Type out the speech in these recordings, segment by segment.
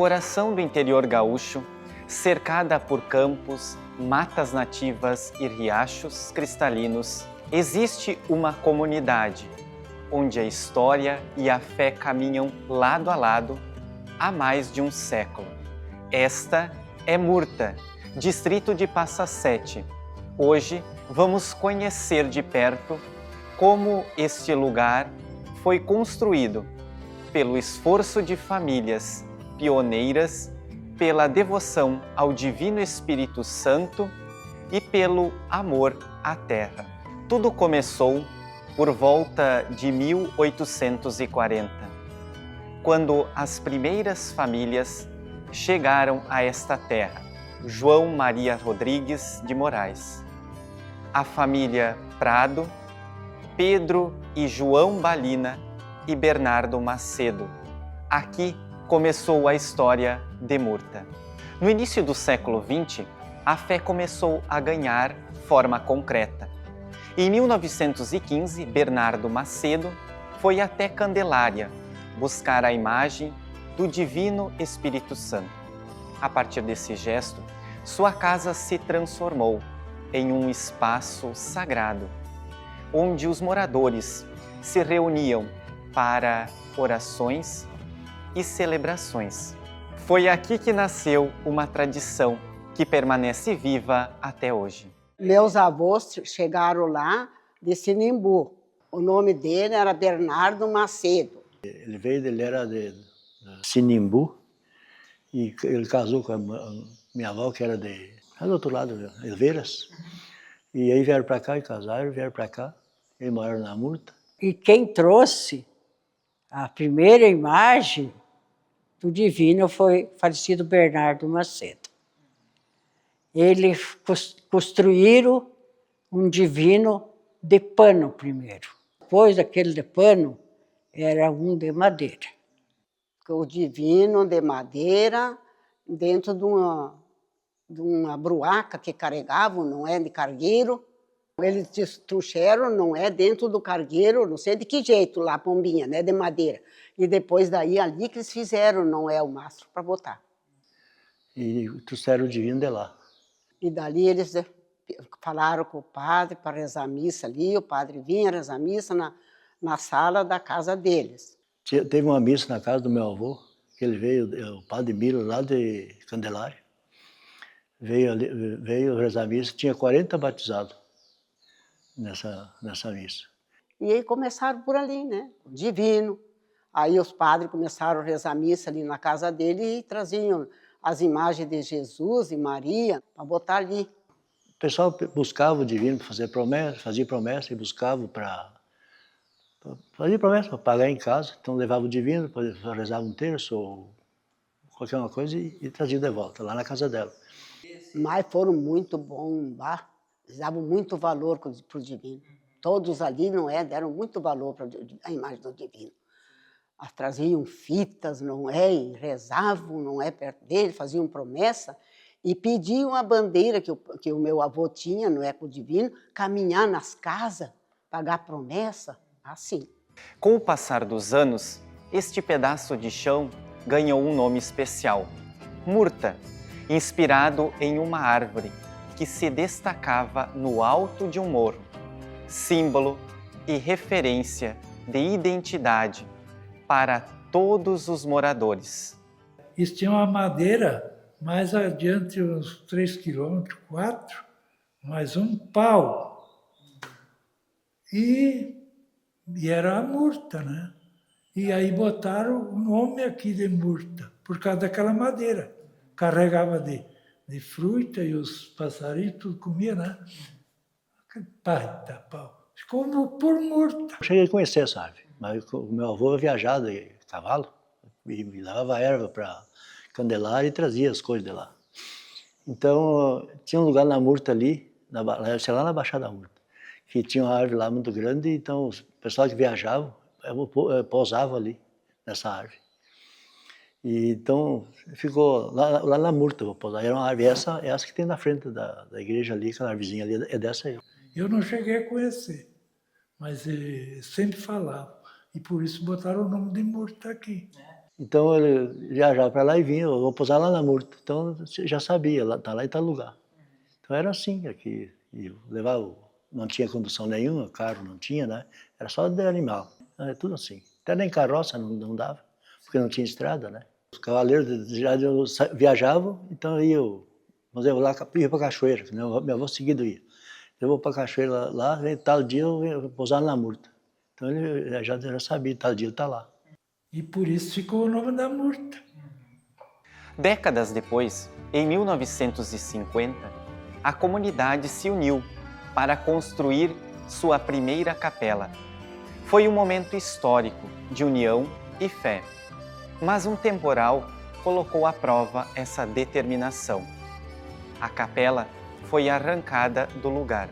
coração do interior gaúcho, cercada por campos, matas nativas e riachos cristalinos, existe uma comunidade onde a história e a fé caminham lado a lado há mais de um século. Esta é Murta, distrito de Passa Sete. Hoje vamos conhecer de perto como este lugar foi construído pelo esforço de famílias pioneiras, pela devoção ao Divino Espírito Santo e pelo amor à terra. Tudo começou por volta de 1840, quando as primeiras famílias chegaram a esta terra. João Maria Rodrigues de Moraes, a família Prado, Pedro e João Balina e Bernardo Macedo. Aqui começou a história de Murta. No início do século XX, a fé começou a ganhar forma concreta. Em 1915, Bernardo Macedo foi até Candelária buscar a imagem do Divino Espírito Santo. A partir desse gesto, sua casa se transformou em um espaço sagrado, onde os moradores se reuniam para orações e celebrações. Foi aqui que nasceu uma tradição que permanece viva até hoje. Meus avós chegaram lá de Sinimbu. O nome dele era Bernardo Macedo. Ele era de Sinimbu e ele casou com a minha avó, que era do outro lado, Elveiras. E aí vieram para cá e casaram, vieram para cá. Eles moraram na Murta. E quem trouxe a primeira imagem do Divino foi o falecido Bernardo Macedo. Eles construíram um Divino de pano primeiro. Depois aquele de pano era um de madeira. O Divino de madeira dentro de uma bruaca que carregavam, não é, de cargueiro. Eles trouxeram, não é, dentro do cargueiro, não sei de que jeito, lá a pombinha, né, de madeira. E depois daí, ali que eles fizeram, não é, o mastro para botar. E trouxeram o Divino de lá. E dali eles falaram com o padre para rezar a missa ali, o padre vinha rezar a missa na sala da casa deles. Teve uma missa na casa do meu avô, que ele veio, o padre Miro, lá de Candelária, veio rezar a missa, tinha 40 batizados nessa missa. E aí começaram por ali, né, o Divino. Aí os padres começaram a rezar a missa ali na casa dele e traziam as imagens de Jesus e Maria para botar ali. O pessoal buscava o Divino para fazer promessa, fazia promessa e buscava para pagar em casa. Então levava o Divino, rezava um terço ou qualquer uma coisa e trazia de volta, lá na casa dela. Mas foram muito bons, eles davam muito valor para o Divino. Todos ali, não é, deram muito valor para a imagem do Divino. Traziam fitas, não é, e rezavam, não é, perto dele, faziam promessa e pediam a bandeira que o meu avô tinha, não é, com o Divino, caminhar nas casas, pagar promessa, assim. Com o passar dos anos, este pedaço de chão ganhou um nome especial, Murta, inspirado em uma árvore que se destacava no alto de um morro, símbolo e referência de identidade para todos os moradores. Isso tinha uma madeira, mais adiante, uns 3 quilômetros, 4, mais um pau. E era a Murta, né? E aí botaram o nome aqui de Murta, por causa daquela madeira. Carregava de fruta e os passarinhos tudo comia, né? Baita pau. Ficou por Murta. Eu cheguei a conhecer essa árvore, mas o meu avô viajava de cavalo e me dava erva para Candelária e trazia as coisas de lá. Então, tinha um lugar na Murta ali, sei lá na Baixada da Murta, que tinha uma árvore lá muito grande, então o pessoal que viajava pousava ali, nessa árvore. E, então, ficou lá na Murta, vou pousar. Era uma árvore, essa que tem na frente da igreja ali, aquela árvorezinha ali, é dessa aí. Eu não cheguei a conhecer, mas sempre falavam. E por isso botaram o nome de Murta aqui. Então ele viajava para lá e vinha, eu vou pousar lá na Murta. Então já sabia, tá lá em tal lugar. Então era assim, aqui, e levava, não tinha condução nenhuma, carro não tinha, né? Era só de animal, é tudo assim. Até nem carroça não dava, porque não tinha estrada, né? Os cavaleiros já viajavam, então eu lá ia para Cachoeira, que meu avô seguido ia. Eu vou para Cachoeira lá, tal dia eu vou pousar na Murta. Então ele já sabia, tal dia ele está lá. E por isso ficou o nome da Murta. Décadas depois, em 1950, a comunidade se uniu para construir sua primeira capela. Foi um momento histórico de união e fé, mas um temporal colocou à prova essa determinação. A capela foi arrancada do lugar.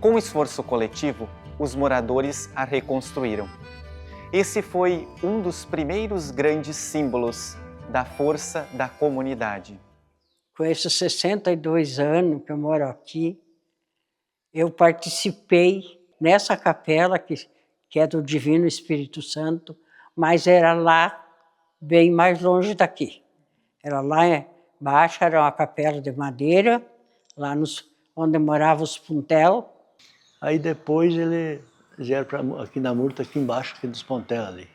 Com esforço coletivo, os moradores a reconstruíram. Esse foi um dos primeiros grandes símbolos da força da comunidade. Com esses 62 anos que eu moro aqui, eu participei nessa capela que é do Divino Espírito Santo, mas era lá, bem mais longe daqui. Era lá embaixo, era uma capela de madeira, lá onde moravam os Puntel. Aí depois eles vieram aqui na Murta, aqui embaixo, aqui dos Pontel ali.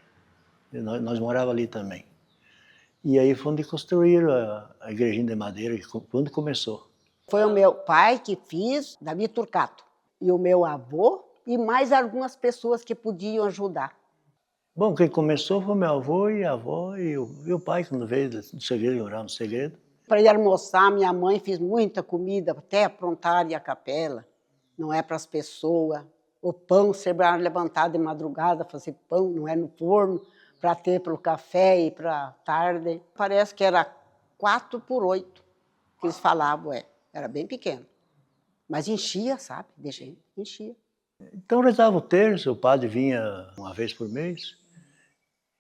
Nós morávamos ali também. E aí foi onde construíram a igrejinha de madeira, quando começou. Foi o meu pai que fez, Davi Turcato, e o meu avô, e mais algumas pessoas que podiam ajudar. Bom, quem começou foi meu avô e a avó e o pai, quando veio do segredo, orar no segredo. Para ir almoçar, minha mãe fez muita comida, até aprontar a capela. Não é para as pessoas. O pão, sempre era levantado de madrugada, fazer pão, não é no forno, para ter para o café e para a tarde. Parece que era 4 por 8 que eles falavam, era bem pequeno. Mas enchia, sabe, de gente, enchia. Então rezava o terço, o padre vinha uma vez por mês.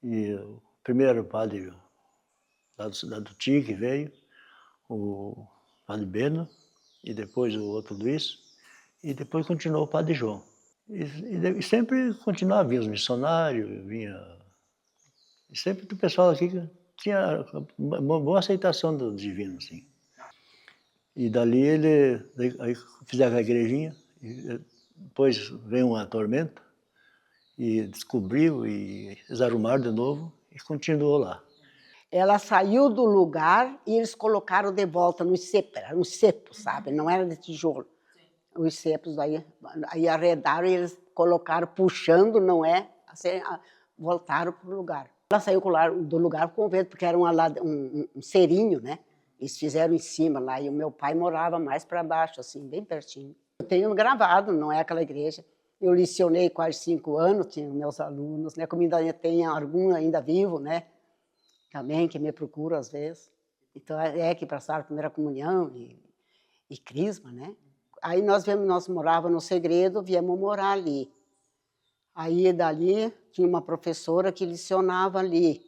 E o primeiro padre lá do Tigre que veio, o padre Beno, e depois o outro Luiz, e depois continuou o padre João. E sempre continuava, vinha os missionários, e sempre o pessoal aqui tinha uma boa aceitação do divino, assim. E dali aí fizeram a igrejinha, e depois veio uma tormenta, e descobriu, e eles arrumaram de novo, e continuou lá. Ela saiu do lugar e eles colocaram de volta nos cepos, era um cepo, sabe? Não era de tijolo. Os cepos aí arredaram e eles colocaram, puxando, não é? Assim, voltaram para o lugar. Ela saiu do lugar com o vento, porque era um cerinho, né? Eles fizeram em cima lá, e o meu pai morava mais para baixo, assim, bem pertinho. Eu tenho gravado, não é aquela igreja. Eu licionei quase 5 anos, tinha meus alunos, né? Como ainda tem algum ainda vivo, né? Também, que me procuram às vezes. Então, que passaram a primeira comunhão e crisma, né? Aí nós morávamos no Segredo, viemos morar ali. Aí, dali, tinha uma professora que licionava ali.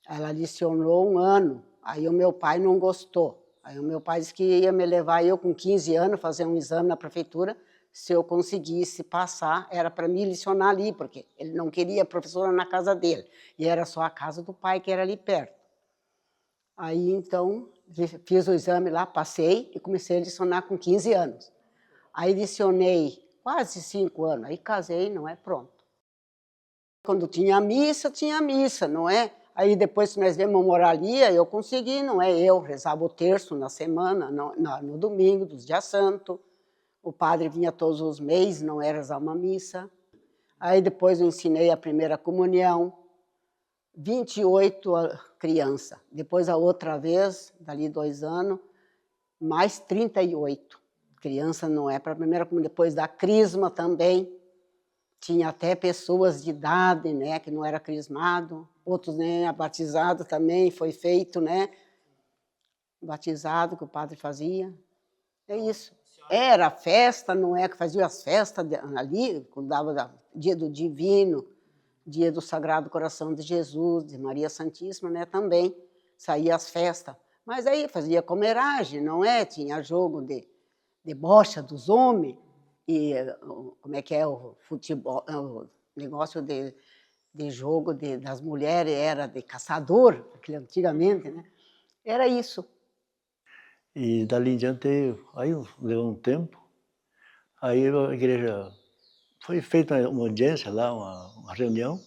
Ela licionou 1 ano, aí o meu pai não gostou. Aí o meu pai disse que ia me levar eu com 15 anos, fazer um exame na prefeitura. Se eu conseguisse passar, era para me licionar ali, porque ele não queria professora na casa dele. E era só a casa do pai, que era ali perto. Aí, então, fiz o exame lá, passei e comecei a licionar com 15 anos. Aí licionei quase 5 anos, aí casei, não é? Pronto. Quando tinha missa, não é? Aí depois que nós viemos morar ali, eu consegui, não é? Eu rezava o terço na semana, no domingo, dos dias santos. O padre vinha todos os meses, não era rezar uma missa. Aí depois eu ensinei a primeira comunhão, 28 crianças. Depois a outra vez, dali 2 anos, mais 38 crianças, não é para a primeira comunhão. Depois da crisma também, tinha até pessoas de idade, né, que não era crismado. Outros, né, batizado também foi feito, né? Batizado que o padre fazia. É isso. Era festa, não é? Que fazia as festas ali, quando dava dia do Divino, dia do Sagrado Coração de Jesus, de Maria Santíssima, né? Também saía as festas. Mas aí fazia comeragem, não é? Tinha jogo de bocha dos homens, e como é que é o futebol, o negócio de de jogo das mulheres, era de caçador, aquele antigamente, né? Era isso. E dali em diante, aí levou um tempo, aí a igreja foi feita uma audiência lá, uma reunião,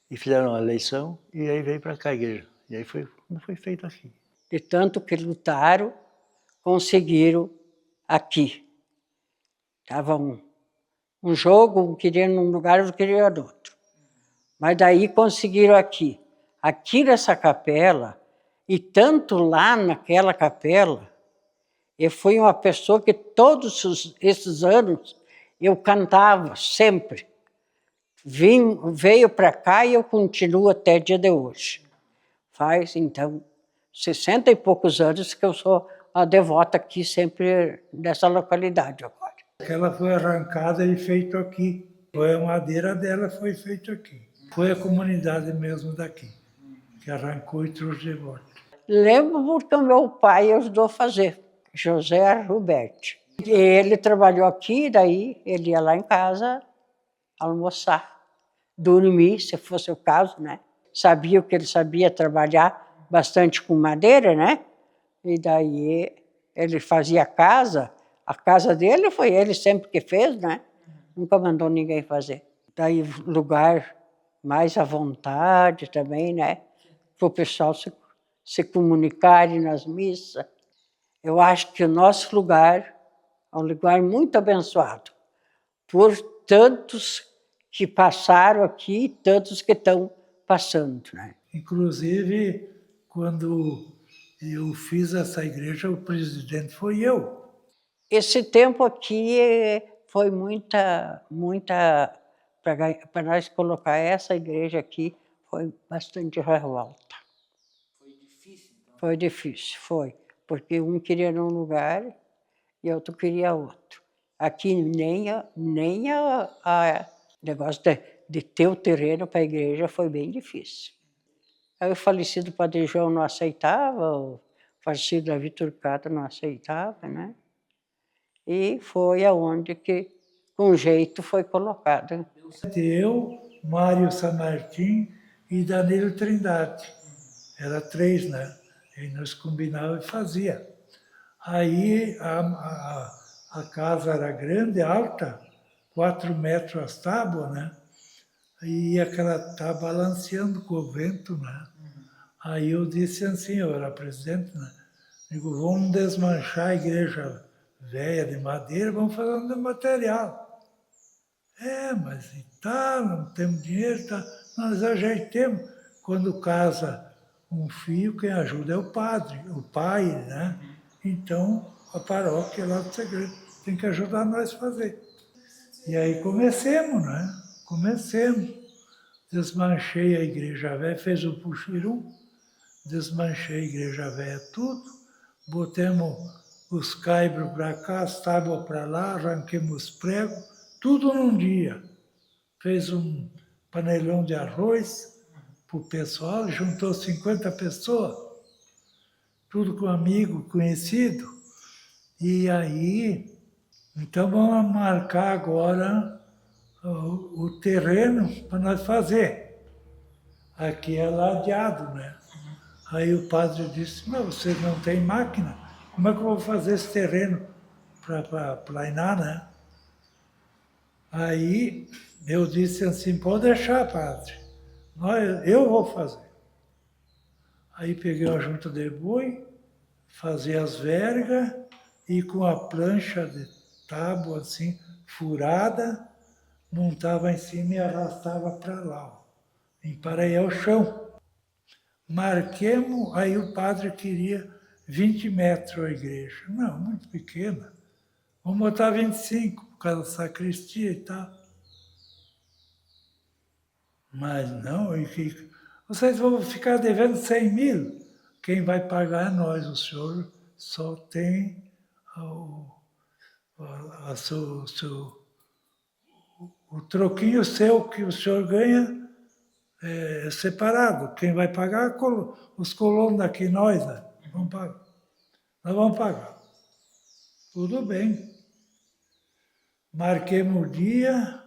e fizeram uma eleição, e aí veio para cá a igreja. E aí foi feito aqui. De tanto que lutaram, conseguiram aqui. Estava um jogo, um queria num lugar, outro queria no outro. Mas daí conseguiram aqui. Aqui nessa capela, e tanto lá naquela capela, eu fui uma pessoa que todos esses anos eu cantava, sempre. Veio para cá e eu continuo até o dia de hoje. Faz, então, 60 e poucos anos que eu sou a devota aqui, sempre nessa localidade agora. Ela foi arrancada e feito aqui. Foi a madeira dela, foi feito aqui. Foi a comunidade mesmo daqui, que arrancou e trouxe de volta. Lembro porque o meu pai ajudou a fazer, José Roberto. Ele trabalhou aqui, daí ele ia lá em casa almoçar, dormir, se fosse o caso, né? Sabia que ele sabia trabalhar bastante com madeira, né? E daí ele fazia a casa dele foi ele sempre que fez, né? Nunca mandou ninguém fazer. Daí lugar mais à vontade também, né? Para o pessoal se comunicarem nas missas. Eu acho que o nosso lugar é um lugar muito abençoado por tantos que passaram aqui e tantos que estão passando, né? Inclusive, quando eu fiz essa igreja, o presidente foi eu. Esse tempo aqui foi muita para nós colocar essa igreja aqui, foi bastante revolta. Foi difícil, então? Foi difícil, foi. Porque um queria num lugar e outro queria outro. Aqui nem a negócio de ter o terreno para a igreja foi bem difícil. Aí o falecido Padre João não aceitava, o falecido Davi Turcato não aceitava, né? E foi aonde que, com jeito, foi colocado. Eu, Mário Samartim e Danilo Trindade. Era 3, né? E nós combinávamos e fazia. Aí a casa era grande, alta, 4 metros as tábuas, né? E aquela tá balanceando com o vento, né? Aí eu disse assim, eu era presidente, né? Digo, vamos desmanchar a igreja velha de madeira, vamos fazer um de material. Mas e tá, não temos dinheiro, tá? Nós ajeitemos. Quando casa um filho, quem ajuda é o padre, o pai, né? Então, a paróquia lá do Segredo tem que ajudar nós a fazer. E aí comecemos, né? Comecemos. Desmanchei a igreja velha, fez o puxirum, desmanchei a igreja velha tudo, botemos os caibros para cá, as tábuas para lá, arranquemos os pregos, tudo num dia. Fez um panelão de arroz para o pessoal, juntou 50 pessoas, tudo com amigo, conhecido. E aí, então vamos marcar agora o terreno para nós fazer. Aqui é ladeado, né? Aí o padre disse, mas vocês não têm máquina? Como é que eu vou fazer esse terreno para plainar, né? Aí eu disse assim, pode deixar, padre, eu vou fazer. Aí peguei a junta de boi, fazia as vergas e com a plancha de tábua assim, furada, montava em cima e arrastava para lá, ó, em Paraíba, o chão. Marquemos, aí o padre queria 20 metros a igreja. Não, muito pequena. Vamos botar 25, por causa da sacristia e tal. Mas não, vocês vão ficar devendo 100 mil. Quem vai pagar é nós, o senhor só tem o troquinho seu que o senhor ganha é separado. Quem vai pagar é os colonos daqui, nós, né? Vamos pagar. Nós vamos pagar. Tudo bem. Marquemos o dia,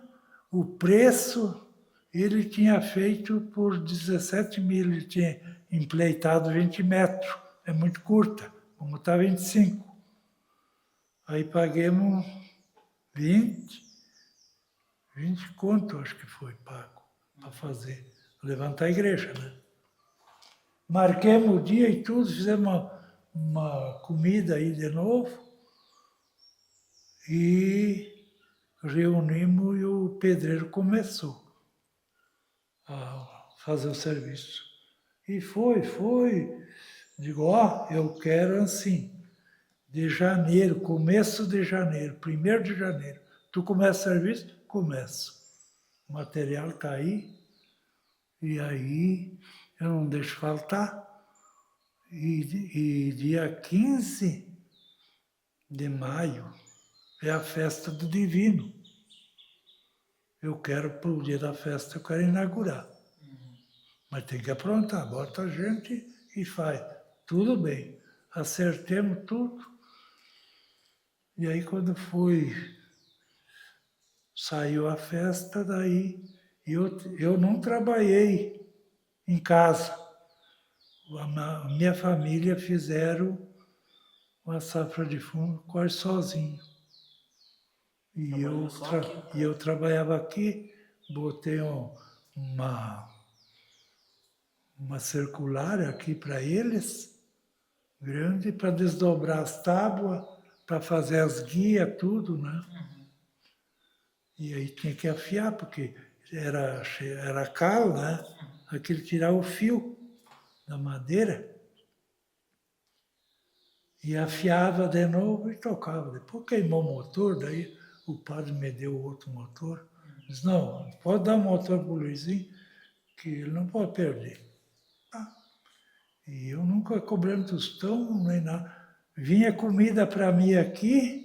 o preço ele tinha feito por 17 mil, ele tinha empleitado 20 metros, é muito curta, vamos botar 25. Aí paguemos 20 conto, acho que foi pago, para fazer, levantar a igreja, né? Marquemos o dia e tudo, fizemos uma comida aí de novo e reunimos e o pedreiro começou a fazer o serviço. E foi. Digo, ó, eu quero assim, de janeiro, começo de janeiro, 1º de janeiro. Tu começa o serviço? Começo. O material está aí, e aí eu não deixo faltar. E dia 15 de maio é a festa do Divino. Eu quero, para o dia da festa, eu quero inaugurar. Mas tem que aprontar, bota a gente e faz. Tudo bem, acertemos tudo. E aí quando saiu a festa, daí eu não trabalhei em casa. A minha família fizeram uma safra de fumo quase sozinho. E eu trabalhava aqui, botei uma circular aqui para eles, grande, para desdobrar as tábuas, para fazer as guias, tudo, né? E aí tinha que afiar, porque era cal, né? Aquele tirar o fio da madeira e afiava de novo e tocava. Depois queimou o motor, daí o padre me deu outro motor. Disse, não, pode dar o motor para o Luizinho, que ele não pode perder. E eu nunca cobrando tostão, nem nada. Vinha comida para mim aqui,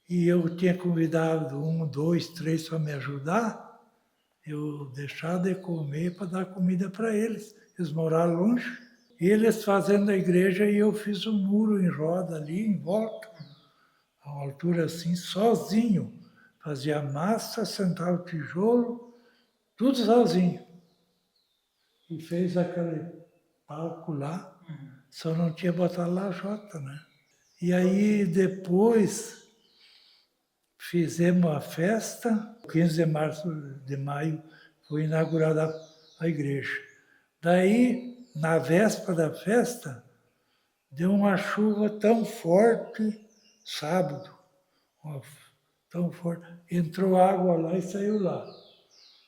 e eu tinha convidado 1, 2, 3 para me ajudar. Eu deixava de comer para dar comida para eles. Eles moravam longe. Eles fazendo a igreja e eu fiz um muro em roda ali, em volta, a uma altura assim, sozinho. Fazia massa, sentava o tijolo, tudo sozinho. E fez aquele palco lá, só não tinha botado lajota, né? E aí depois fizemos a festa, 15 de maio foi inaugurada a igreja. Daí, na véspera da festa, deu uma chuva tão forte, sábado, tão forte, entrou água lá e saiu lá.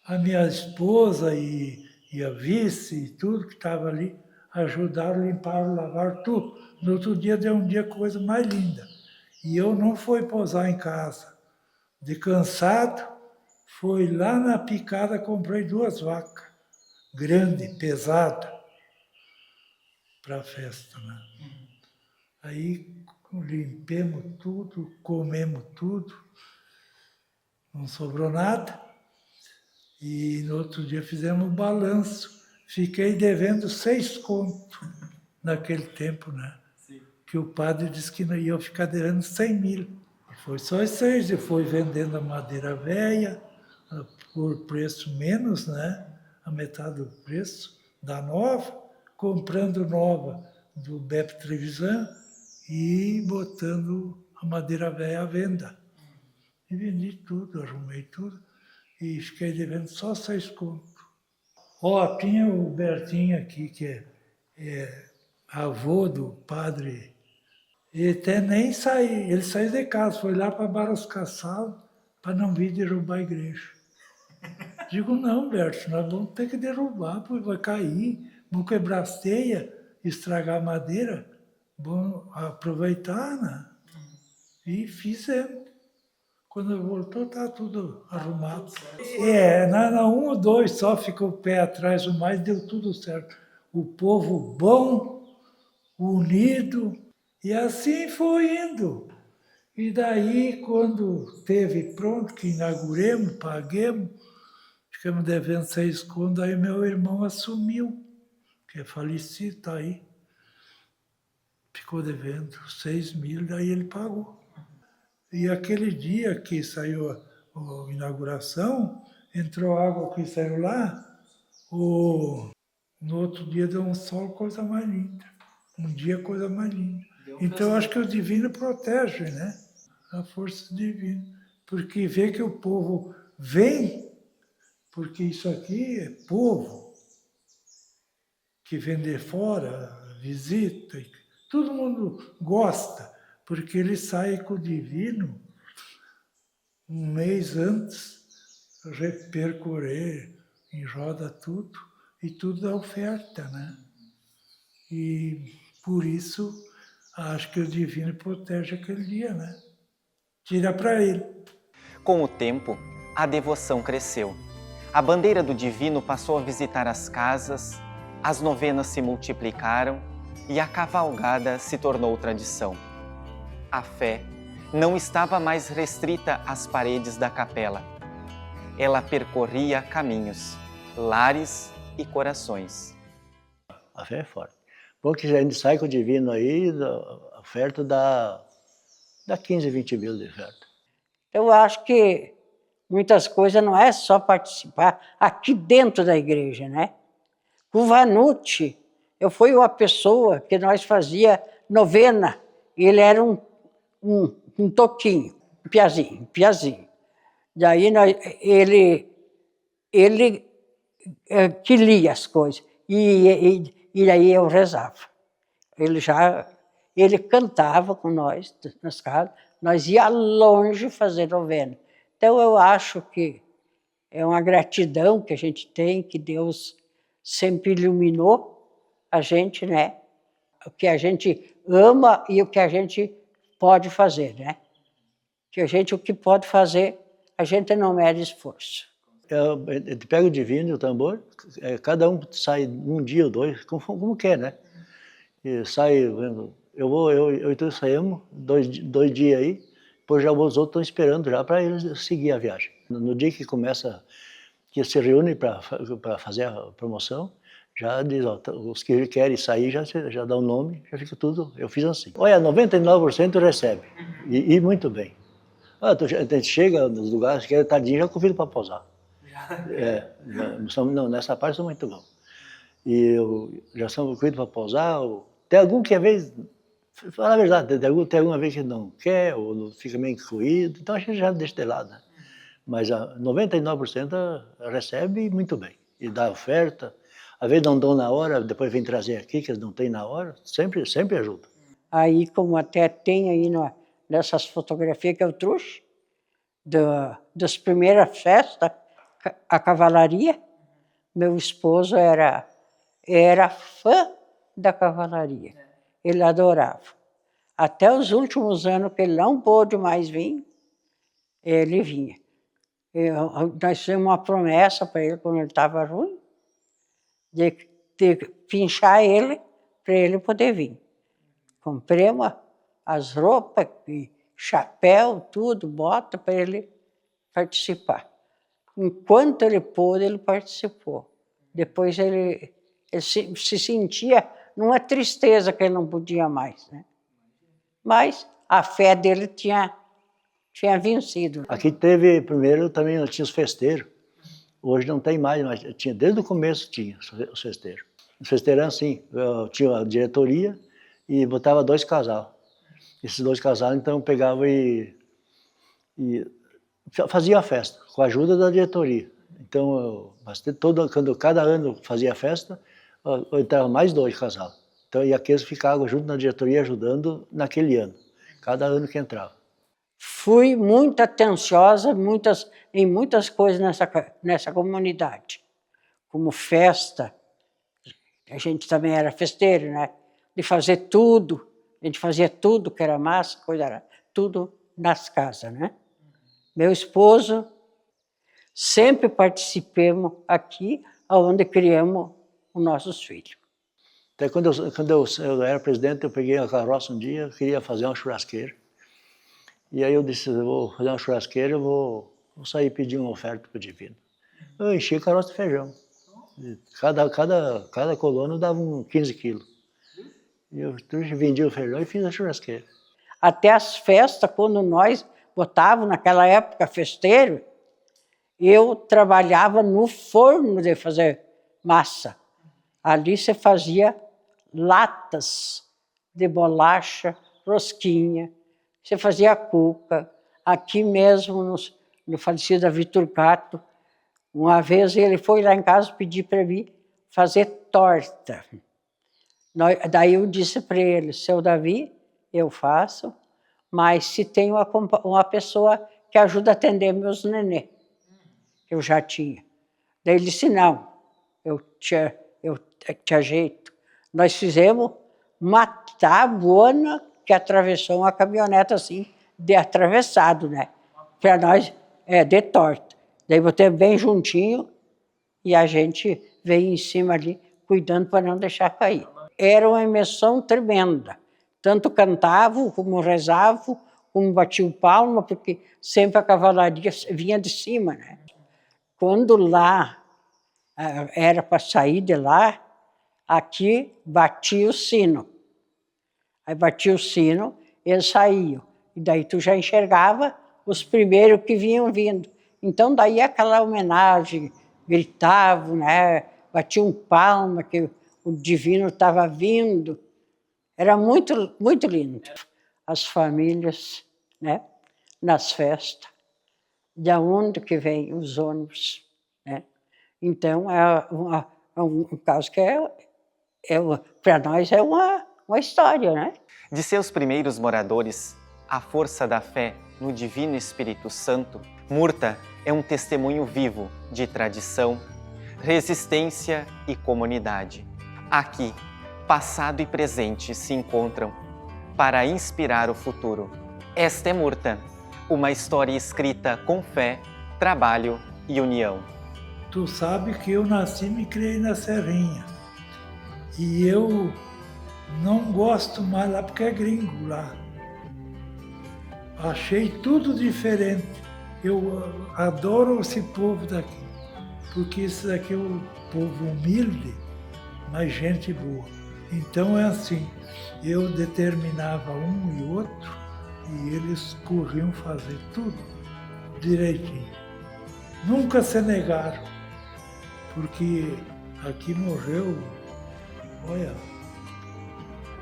A minha esposa e a vice e tudo que estava ali ajudaram, limparam, lavaram tudo. No outro dia deu um dia coisa mais linda. E eu não fui pousar em casa. De cansado, fui lá na picada, comprei 2 vacas, grande, pesada, para a festa, né? Aí limpemos tudo, comemos tudo, não sobrou nada. E no outro dia fizemos um balanço. Fiquei devendo 6 contos naquele tempo, né? Sim. Que o padre disse que não ia ficar devendo 100 mil. E foi só os 6, e foi vendendo a madeira velha por preço menos, né? A metade do preço da nova, comprando nova do Beppe Trevisan e botando a madeira velha à venda. E vendi tudo, arrumei tudo. E fiquei devendo só 6 contos. Ó, tinha o Bertinho aqui, que é avô do padre. Ele até nem saiu, ele saiu de casa, foi lá para Barros Cassal para não vir derrubar a igreja. Digo, não, Berto, nós vamos ter que derrubar, porque vai cair, vamos quebrar as teias, estragar a madeira, vamos aproveitar, né? E fizemos. Quando voltou, está tudo arrumado. Na 1 ou 2 só ficou o pé atrás, o mais deu tudo certo. O povo bom, unido, e assim foi indo. E daí, quando teve pronto, que inauguremos, paguemos, ficamos devendo 6 contos, aí meu irmão assumiu, que é falecido, está aí. Ficou devendo 6 mil, daí ele pagou. E aquele dia que saiu a inauguração, entrou água que saiu lá, no outro dia deu um sol, coisa mais linda. Um dia, coisa mais linda. Então, acho que o divino protege, né? A força divina. Porque vê que o povo vem, porque isso aqui é povo que vem de fora, visita, todo mundo gosta, porque ele sai com o divino um mês antes, percorrer, enroda tudo, e tudo dá oferta, né? E por isso, acho que o divino protege aquele dia, né? Tira para ele. Com o tempo, a devoção cresceu. A bandeira do divino passou a visitar as casas, as novenas se multiplicaram e a cavalgada se tornou tradição. A fé não estava mais restrita às paredes da capela. Ela percorria caminhos, lares e corações. A fé é forte. Bom que a gente sai com o divino aí, a oferta dá 15, 20 mil de oferta. Eu acho que muitas coisas não é só participar aqui dentro da igreja, né? O Vanucci, eu fui uma pessoa que nós fazia novena, ele era um toquinho, um piazinho. Daí ele que lia as coisas, e aí eu rezava. Ele cantava com nós nas casas, nós ia longe fazer novena. Então eu acho que é uma gratidão que a gente tem, que Deus sempre iluminou a gente, né? O que a gente ama e o que a gente pode fazer, né? O que pode fazer, a gente não mede esforço. A gente pega o divino e o tambor, cada um sai um dia ou dois, como quer, né? E sai, eu e tu saímos 2 dias aí, depois já os outros estão esperando já para eles seguir a viagem. No dia que começa, que se reúne para fazer a promoção, já diz, ó, os que querem sair já dá o nome, já fica tudo, eu fiz assim. Olha, 99% recebe, e muito bem. A gente chega nos lugares que é tardinho, já convido para pousar. Não, nessa parte são muito bons. E eu já são convidados para pousar, tem algum que às vezes, fala a verdade, tem alguma vez que não quer, ou não fica meio incluído, então a gente já deixa de lado, né? Mas 99% recebe muito bem, e dá oferta. Às vezes não dão na hora, depois vem trazer aqui, que eles não têm na hora, sempre ajuda. Aí, como até tem aí nessas fotografias que eu trouxe, das primeiras festas, a cavalaria, meu esposo era fã da cavalaria, ele adorava. Até os últimos anos que ele não pôde mais vir, ele vinha. Nós fizemos uma promessa para ele, quando ele estava ruim, de pinchar ele, para ele poder vir. Compramos as roupas, chapéu, tudo, bota para ele participar. Enquanto ele pôde, ele participou. Depois ele se sentia numa tristeza que ele não podia mais, né? Mas a fé dele tinha vencido. Aqui teve, primeiro também tinha os festeiros. Hoje não tem mais, mas tinha, desde o começo tinha os festeiros. Os festeiros eram assim, tinha a diretoria e botava 2 casais. Esses 2 casais, então, pegavam e fazia a festa, com a ajuda da diretoria. Então, quando cada ano fazia a festa, entrava mais 2 casais. Então, e aqueles ficavam junto na diretoria ajudando naquele ano, cada ano que entrava. Fui muito atenciosa em muitas coisas nessa comunidade. Como festa, a gente também era festeiro, né? De fazer tudo, a gente fazia tudo que era massa, tudo nas casas, né? Meu esposo, sempre participamos aqui, onde criamos os nossos filhos. Até quando eu era presidente, eu peguei a carroça um dia, eu queria fazer uma churrasqueira. E aí eu disse, eu vou fazer uma churrasqueira, eu vou sair pedir uma oferta para o divino. Eu enchi a carroça de feijão. Cada colono dava 15 quilos. E eu vendi o feijão e fiz a churrasqueira. Até as festas, quando nós botávamos naquela época festeiro, Eu trabalhava no forno de fazer massa. Ali você fazia latas de bolacha, rosquinha, você fazia cuca. Aqui mesmo, no falecido Davi Turcato, uma vez ele foi lá em casa pedir para mim fazer torta. Daí eu disse para ele, seu Davi, eu faço, mas se tem uma pessoa que ajuda a atender meus nenê, que eu já tinha. Daí ele disse, não, eu te ajeito. Nós fizemos uma tábua que atravessou uma caminhonete assim, de atravessado, né? Para nós, de torta. Daí botei bem juntinho e a gente veio em cima ali, cuidando para não deixar cair. Era uma emoção tremenda. Tanto cantavam, como rezavam, como batiam palma, porque sempre a cavalaria vinha de cima, né? Quando lá era para sair de lá, aqui batia o sino. Aí batia o sino, eles saíam. E daí tu já enxergava os primeiros que vinham vindo. Então daí aquela homenagem, gritavam, né? Batiam palma, que o divino estava vindo. Era muito, muito lindo. As famílias, né? Nas festas, de onde que vêm os ônibus, né? Então é um caso que para nós é uma história, né? De seus primeiros moradores, a força da fé no Divino Espírito Santo, Murta é um testemunho vivo de tradição, resistência e comunidade. Aqui, passado e presente se encontram para inspirar o futuro. Esta é Murta, uma história escrita com fé, trabalho e união. Tu sabe que eu nasci e me criei na Serrinha. E eu não gosto mais lá porque é gringo lá. Achei tudo diferente. Eu adoro esse povo daqui, porque esse daqui é um povo humilde, mas gente boa. Então é assim, eu determinava um e outro e eles corriam fazer tudo direitinho. Nunca se negaram, porque aqui morreu, olha,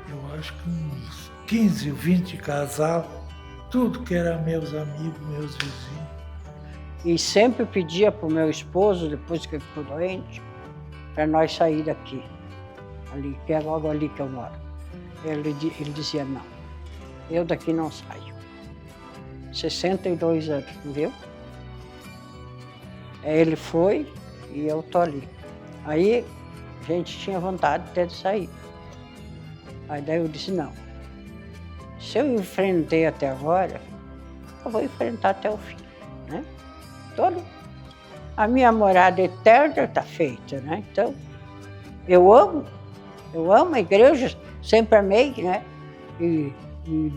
eu acho que uns 15, 20 casal, tudo que era meus amigos, meus vizinhos. E sempre pedia para o meu esposo, depois que ele ficou doente, para nós sair daqui, ali, que é logo ali que eu moro. Ele dizia, não, eu daqui não saio. 62 anos, viu? Ele foi e eu tô ali. Aí a gente tinha vontade até de sair. Aí daí eu disse, não. Se eu enfrentei até agora, eu vou enfrentar até o fim, né? A minha morada eterna está feita, né? Então, eu amo a igreja, sempre amei, né? E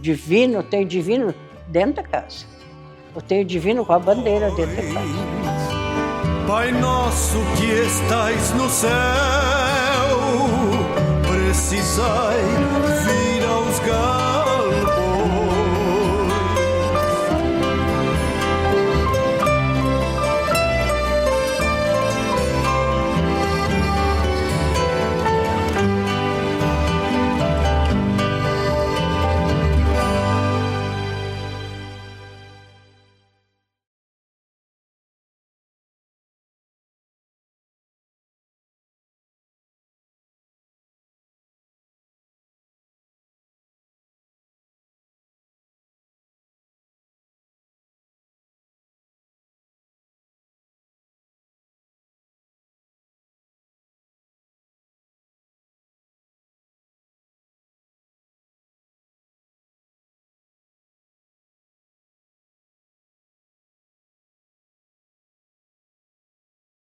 divino, tem divino dentro da casa. Eu tenho divino com a bandeira dentro da casa. Pai nosso que estais no céu, precisai